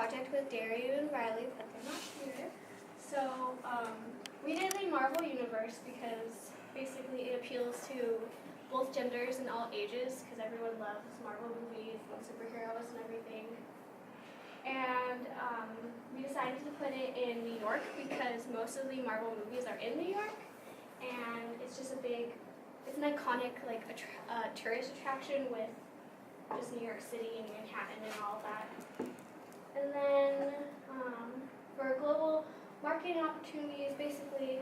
project with Dario and Riley, but they're not here. So we did the Marvel Universe because basically it appeals to both genders and all ages because everyone loves Marvel movies and superheroes and everything. And we decided to put it in New York because most of the Marvel movies are in New York, and it's just it's an iconic tourist attraction with just New York City and Manhattan and all that. And then for global marketing opportunities, basically,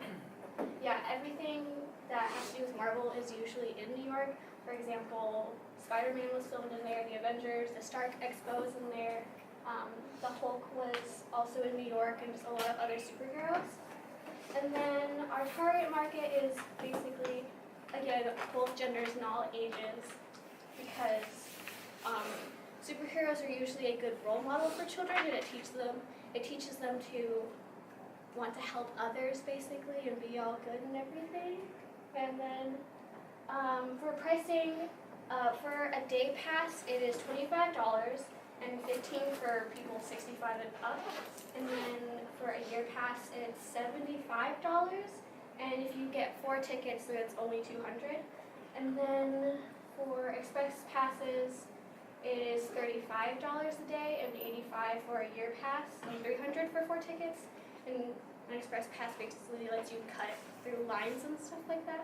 yeah, everything that has to do with Marvel is usually in New York. For example, Spider-Man was filmed in there, the Avengers, the Stark Expo is in there, the Hulk was also in New York, and just a lot of other superheroes. And then our target market is basically, again, both genders and all ages, because superheroes are usually a good role model for children, and it teaches them to want to help others, basically, and be all good and everything. And then for pricing, for a day pass, it is $25 and $15 for people 65 and up. And then for a year pass, it's $75. And if you get 4 tickets, then it's only $200. And then for express passes, it is $35 a day and $85 for a year pass, and $300 for 4 tickets. And an express pass basically lets you cut through lines and stuff like that.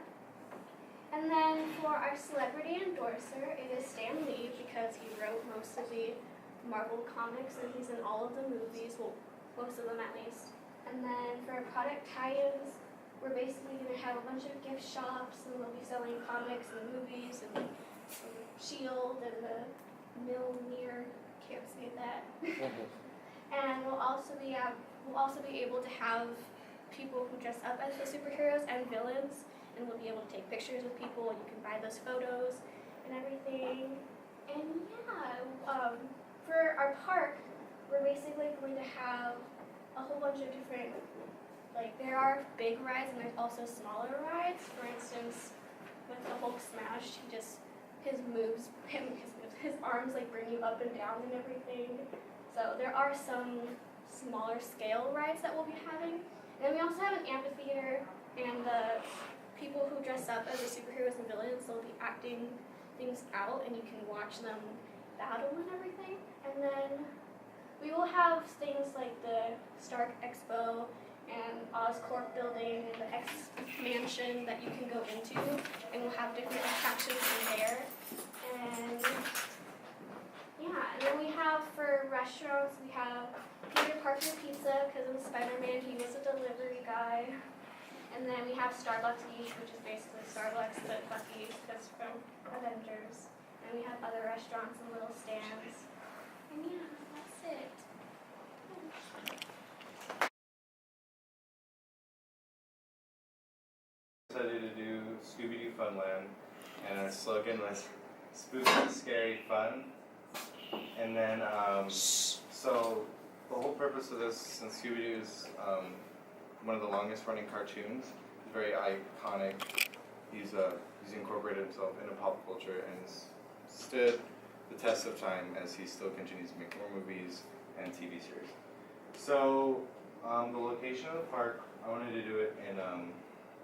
And then for our celebrity endorser, it is Stan Lee because he wrote most of the Marvel comics and he's in all of the movies, well, most of them at least. And then for our product tie-ins, we're basically going to have a bunch of gift shops, and we'll be selling comics and movies and S.H.I.E.L.D. and the Milner, can't say that. And we'll also be able to have people who dress up as the superheroes and villains, and we'll be able to take pictures with people, and you can buy those photos and everything. And yeah, for our park, we're basically going to have a whole bunch of different, there are big rides and there's also smaller rides. For instance, with the Hulk Smash, his arms bring you up and down and everything. So there are some smaller scale rides that we'll be having. And then we also have an amphitheater, and the people who dress up as the superheroes and villains, they'll be acting things out, and you can watch them battle and everything. And then we will have things like the Stark Expo and Oscorp building and the X Mansion that you can go into, and we'll have different attractions in there. And yeah, and then we have for restaurants, we have Peter Parker Pizza, because in Spider-Man he was a delivery guy. And then we have Starbucks, which is basically Starbucks, but Buc-ee's, because from Avengers. And we have other restaurants and little stands. And yeah, that's it. Decided to do Scooby-Doo Funland, and our slogan was spooky, scary, fun. And then, so the whole purpose of this, since Scooby-Doo is one of the longest running cartoons, he's very iconic. He's incorporated himself into pop culture and has stood the test of time as he still continues to make more movies and TV series. So the location of the park, I wanted to do it in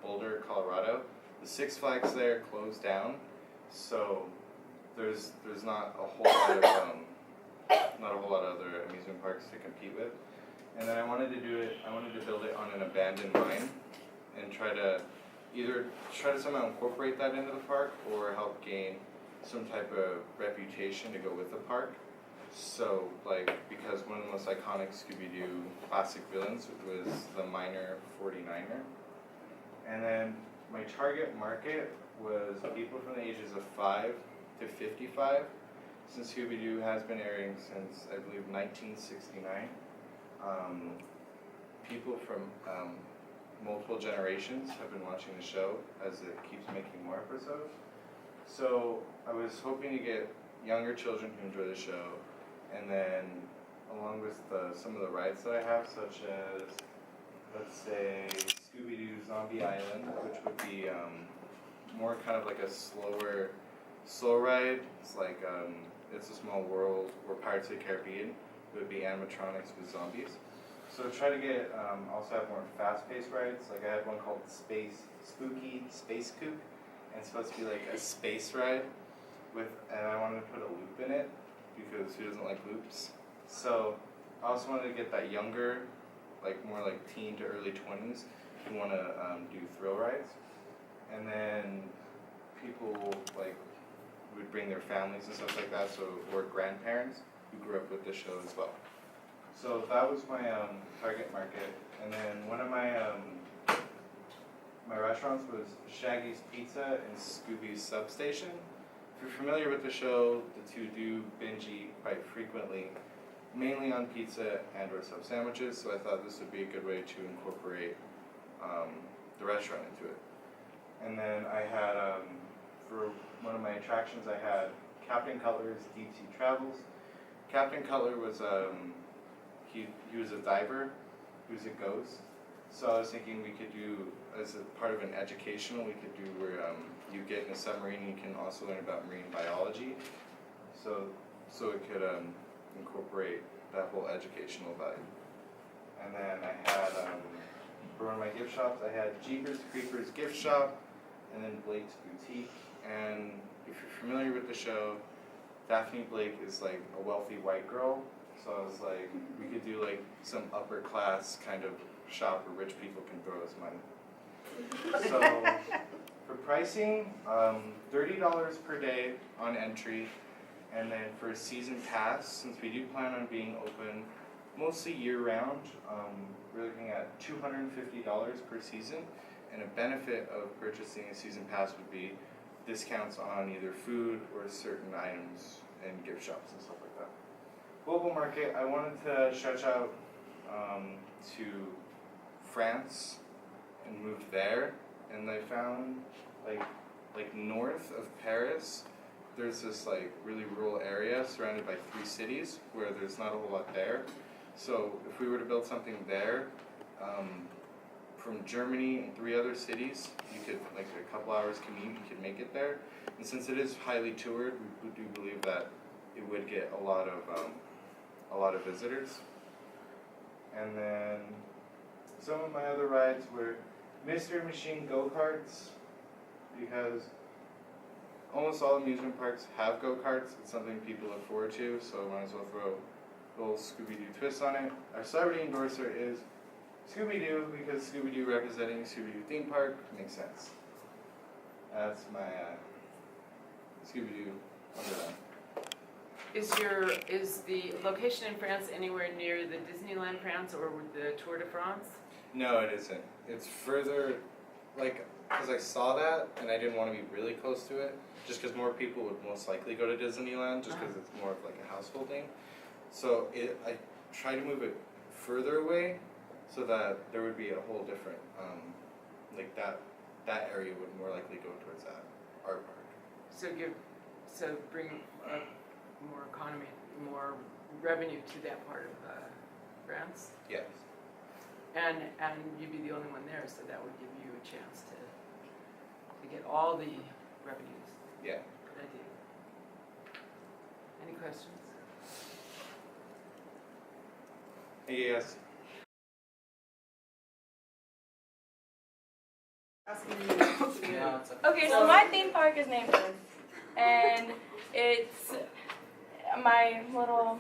Boulder, Colorado. The Six Flags there closed down, so there's not a whole lot of other amusement parks to compete with. And then I wanted to build it on an abandoned mine and try to somehow incorporate that into the park or help gain some type of reputation to go with the park. So because one of the most iconic Scooby-Doo classic villains was the Miner 49er. And then my target market was people from the ages of 5 to 55, since Scooby-Doo has been airing since, I believe, 1969. People from multiple generations have been watching the show as it keeps making more episodes. So I was hoping to get younger children who enjoy the show, and then along with some of the rides that I have, such as, let's say, Scooby-Doo Zombie Island, which would be more kind of like a slow ride. It's like It's a Small World or Pirates of the Caribbean, it would be animatronics with zombies. So try to get also have more fast-paced rides. Like I had one called Spooky Space Kook, and it's supposed to be like a space ride and I wanted to put a loop in it because who doesn't like loops? So I also wanted to get that younger, like more like teen to early 20s who want to do thrill rides, and then people like would bring their families and stuff like that, so or grandparents who grew up with the show as well. So that was my target market, and then one of my my restaurants was Shaggy's Pizza and Scooby's Substation. If you're familiar with the show, the two do binge eat quite frequently, mainly on pizza and or sub sandwiches. So I thought this would be a good way to incorporate the restaurant into it. And then I had for one of my attractions, I had Captain Cutler's Deep Sea Travels. Captain Cutler was he was a diver, he was a ghost. So I was thinking we could do, as a part of an educational, we could do where you get in a submarine and you can also learn about marine biology. So it could incorporate that whole educational vibe. And then I had, for one of my gift shops, I had Jeepers Creepers Gift Shop, and then Blake's Boutique. And if you're familiar with the show, Daphne Blake is like a wealthy white girl. So I was like, we could do like some upper class kind of shop where rich people can throw us money. So for pricing, $30 per day on entry, and then for a season pass, since we do plan on being open mostly year-round, we're looking at $250 per season, and a benefit of purchasing a season pass would be discounts on either food or certain items in gift shops and stuff like that. Global market, I wanted to stretch out to France and move there, and I found like north of Paris, there's this like really rural area surrounded by 3 cities where there's not a whole lot there. So if we were to build something there, from Germany and 3 other cities, you could, like a couple hours commute, you could make it there. And since it is highly toured, we do believe that it would get a lot of visitors. And then some of my other rides were Mystery Machine go-karts, because almost all amusement parks have go-karts. It's something people look forward to, so I might as well throw a little Scooby-Doo twist on it. Our celebrity endorser is Scooby-Doo, because Scooby-Doo representing Scooby-Doo theme park makes sense. That's my Scooby-Doo Wonderland. Is the location in France anywhere near the Disneyland France or the Tour de France? No, it isn't. It's further, like, because I saw that and I didn't want to be really close to it, just because more people would most likely go to Disneyland, just because it's more of like a household thing. So I try to move it further away so that there would be a whole different, like that area would more likely go towards that art park. So bring more economy, more revenue to that part of France? Yes. And you'd be the only one there, so that would give you a chance to get all the revenues. Yeah. Good idea. Any questions? Yes. Okay, so my theme park is named Earth, and it's my little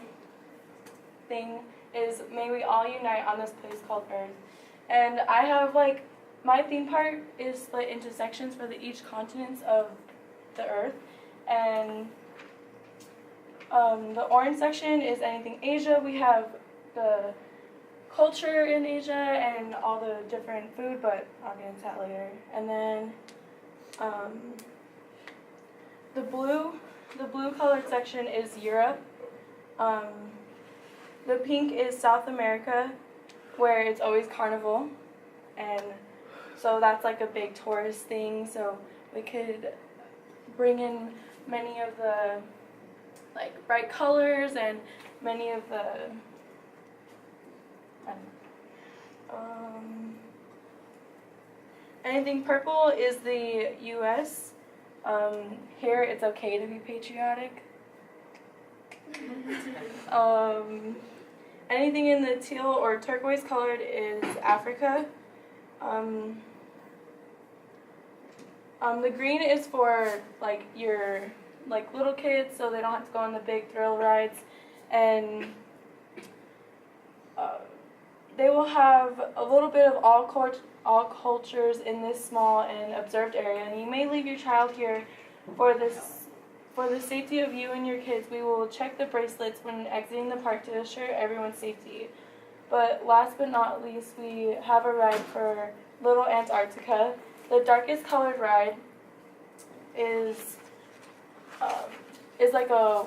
thing is may we all unite on this place called Earth, and I have like my theme park is split into sections for each continents of the Earth, and the orange section is anything Asia. We have the culture in Asia and all the different food, but I'll get into that later. And then the blue colored section is Europe. The pink is South America, where it's always carnival, and so that's like a big tourist thing. So we could bring in many of the like bright colors and many of the anything purple is the U.S. Here it's okay to be patriotic. anything in the teal or turquoise colored is Africa. The green is for like your like little kids, so they don't have to go on the big thrill rides, and they will have a little bit of all cultures in this small and observed area. And you may leave your child here for the safety of you and your kids. We will check the bracelets when exiting the park to assure everyone's safety. But last but not least, we have a ride for Little Antarctica. The darkest colored ride is like a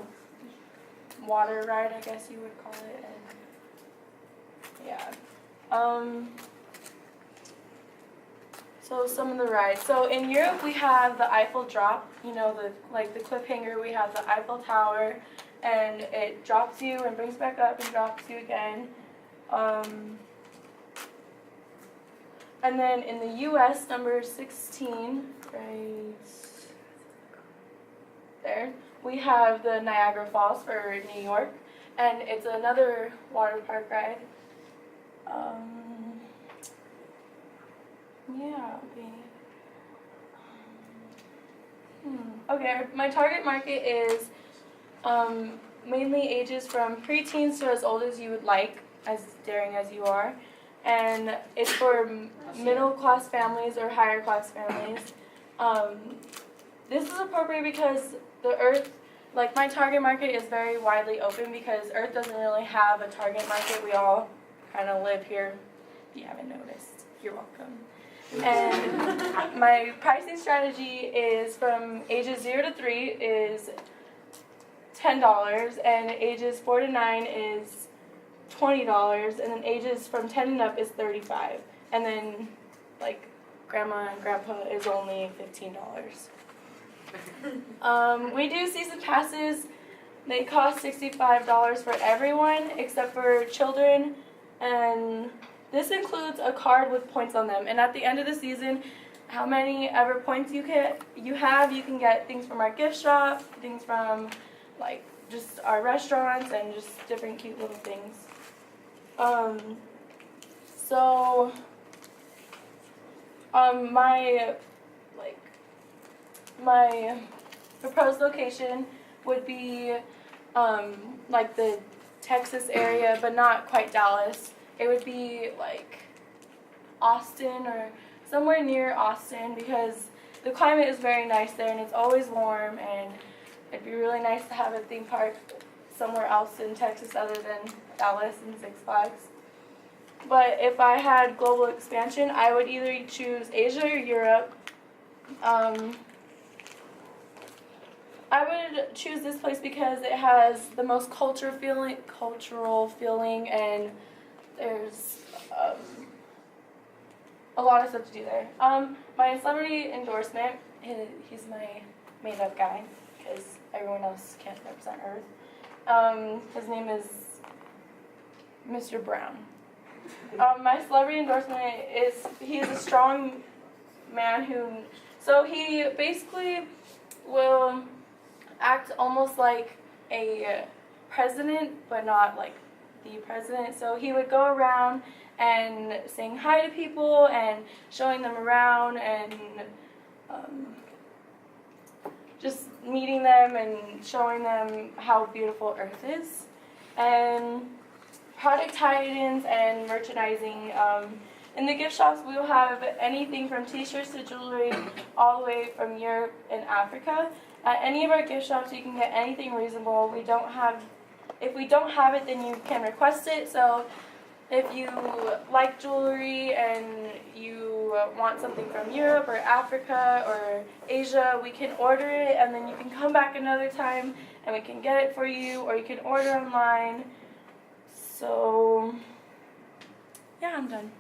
water ride, I guess you would call it. And yeah. So some of the rides. So in Europe we have the Eiffel drop. You know, the cliffhanger. We have the Eiffel Tower, and it drops you and brings back up and drops you again. And then in the U.S., number 16, right there, we have the Niagara Falls for New York, and it's another water park ride. Yeah, okay. Okay, my target market is mainly ages from preteens to as old as you would like, as daring as you are. And it's for middle-class families or higher-class families. This is appropriate because the Earth, like my target market is very widely open because Earth doesn't really have a target market. We all kind of live here. If you haven't noticed, you're welcome. And my pricing strategy is from ages 0 to 3 is $10, and ages 4 to 9 is $20, and then ages from 10 and up is $35, and then like grandma and grandpa is only $15. We do season passes. They cost $65 for everyone except for children, and this includes a card with points on them. And at the end of the season, how many ever points you have, you can get things from our gift shop, things from like just our restaurants, and just different cute little things. My proposed location would be like the Texas area, but not quite Dallas. It would be like Austin or somewhere near Austin because the climate is very nice there and it's always warm, and it'd be really nice to have a theme park somewhere else in Texas other than Dallas and Six Flags. But if I had global expansion, I would either choose Asia or Europe. I would choose this place because it has the most cultural feeling, and there's a lot of stuff to do there. My celebrity endorsement, he's my made-up guy because everyone else can't represent Earth. His name is Mr. Brown. My celebrity endorsement is he's a strong man so he basically will act almost like a president, but not like the president. So he would go around and saying hi to people and showing them around and just meeting them and showing them how beautiful Earth is. And product tie-ins and merchandising. In the gift shops, we will have anything from t-shirts to jewelry all the way from Europe and Africa. At any of our gift shops, you can get anything reasonable. If we don't have it, then you can request it. So if you like jewelry and you want something from Europe or Africa or Asia, we can order it, and then you can come back another time and we can get it for you, or you can order online. So, yeah, I'm done.